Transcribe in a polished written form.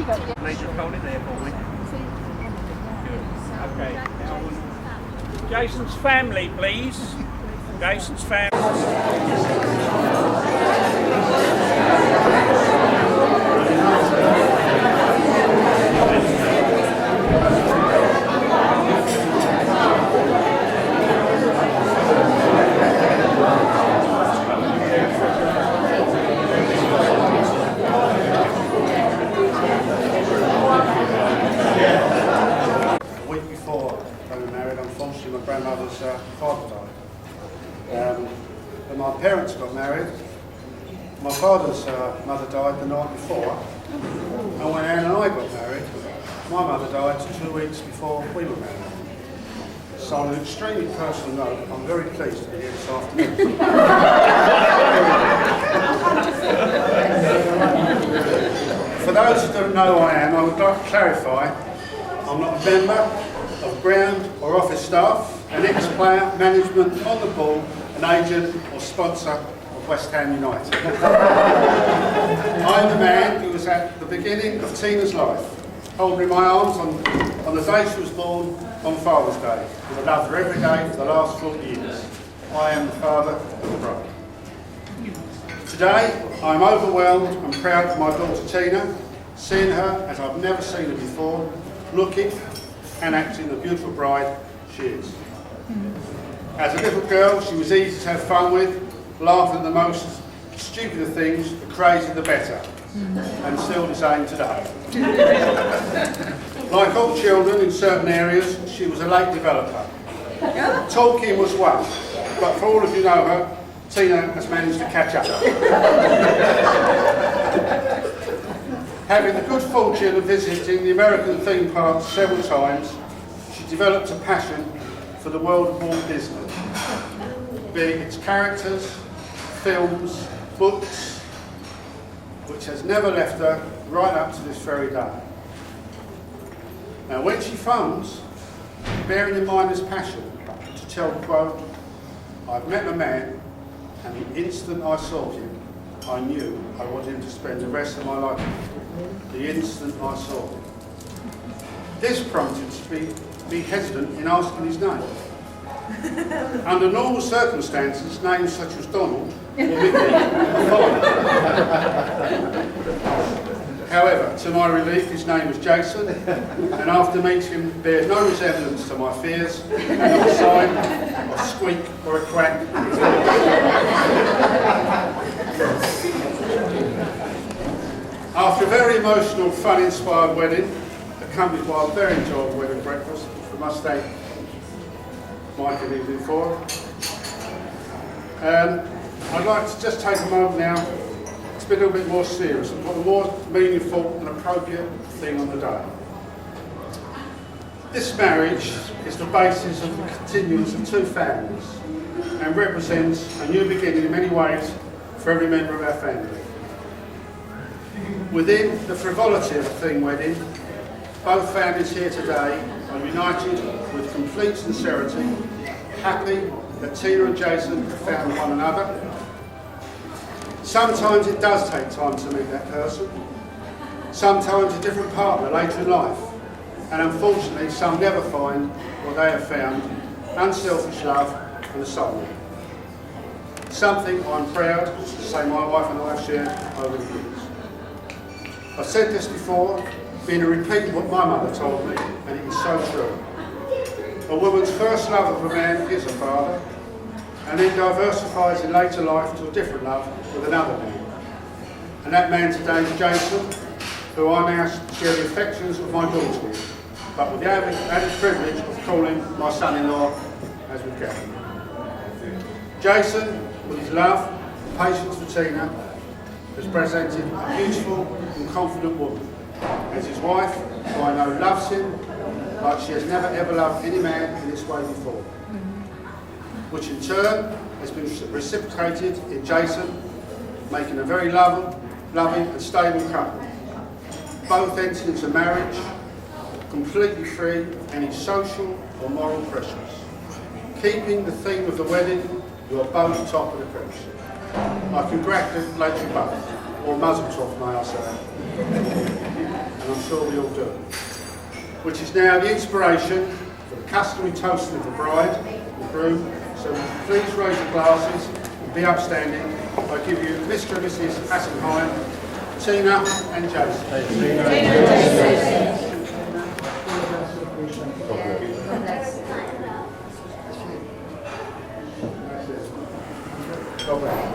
Need your phone in there for me. Good. Okay. Now, Jason's family, please. Jason's family. Unfortunately, my grandmother's father died. When my parents got married, my father's mother died the night before, and when Anne and I got married, my mother died 2 weeks before we were married. So on an extremely personal note, I'm very pleased to be here this afternoon. For those who don't know who I am, I would like to clarify, I'm not a member of ground or office staff, an ex-player, management, on the ball, an agent or sponsor of West Ham United. I'm the man who was at the beginning of Tina's life, holding her in my arms on the day she was born on Father's Day, with a love for every day for the last 40 years. I am the father of the bride. Today, I'm overwhelmed and proud of my daughter Tina, seeing her as I've never seen her before, looking and acting the beautiful bride she is. As a little girl, she was easy to have fun with, laughing at the most stupid of things, the crazier the better, and still the same today. Like all children in certain areas, she was a late developer. Talking was one, but for all of you know her, Tina has managed to catch up. Having the good fortune of visiting the American theme parks several times, she developed a passion for the world of Walt Disney, being its characters, films, books, which has never left her right up to this very day. Now when she phones, bearing in mind this passion, to tell, quote, I've met a man, and the instant I saw him, I knew I wanted him to spend the rest of my life with him. The instant I saw him. This prompted to be hesitant in asking his name. Under normal circumstances, names such as Donald or Mickey are fine. However, to my relief, his name was Jason, and after meeting him, bears no resemblance to my fears, and not a sign, a squeak or a quack. After a very emotional, fun-inspired wedding, accompanied by a very enjoyable wedding breakfast, which we must thank Mike and Evelyn for, I'd like to just take a moment now to be a little bit more serious and put a more meaningful and appropriate thing on the day. This marriage is the basis of the continuance of two families and represents a new beginning in many ways for every member of our family. Within the frivolity of a thing wedding, both families here today are united with complete sincerity, happy that Tina and Jason have found one another. Sometimes it does take time to meet that person, sometimes a different partner later in life, and unfortunately some never find what they have found, unselfish love and a soulmate. Something I'm proud to say my wife and I have shared over the years. I've said this before, being a repeat of what my mother told me, and it is so true. A woman's first love of a man is a father, and then diversifies in later life to a different love with another man. And that man today is Jason, who I now share the affections of my daughter with, but with the added privilege of calling my son-in-law as we can. Jason, with his love and patience for Tina, has presented a beautiful and confident woman as his wife, who I know loves him like she has never ever loved any man in this way before, which in turn has been reciprocated in Jason, making a very loving and stable couple. Both entered into marriage completely free of any social or moral pressures. Keeping the theme of the wedding, you are both top of the creche. I congratulate you both, or muzzle tov, may I say. and I'm sure we all do, which is now the inspiration for the customary toasting of the bride and groom. So please raise your glasses and be upstanding. I give you Mr. and Mrs. Assenheim, Tina and Jason. God bless.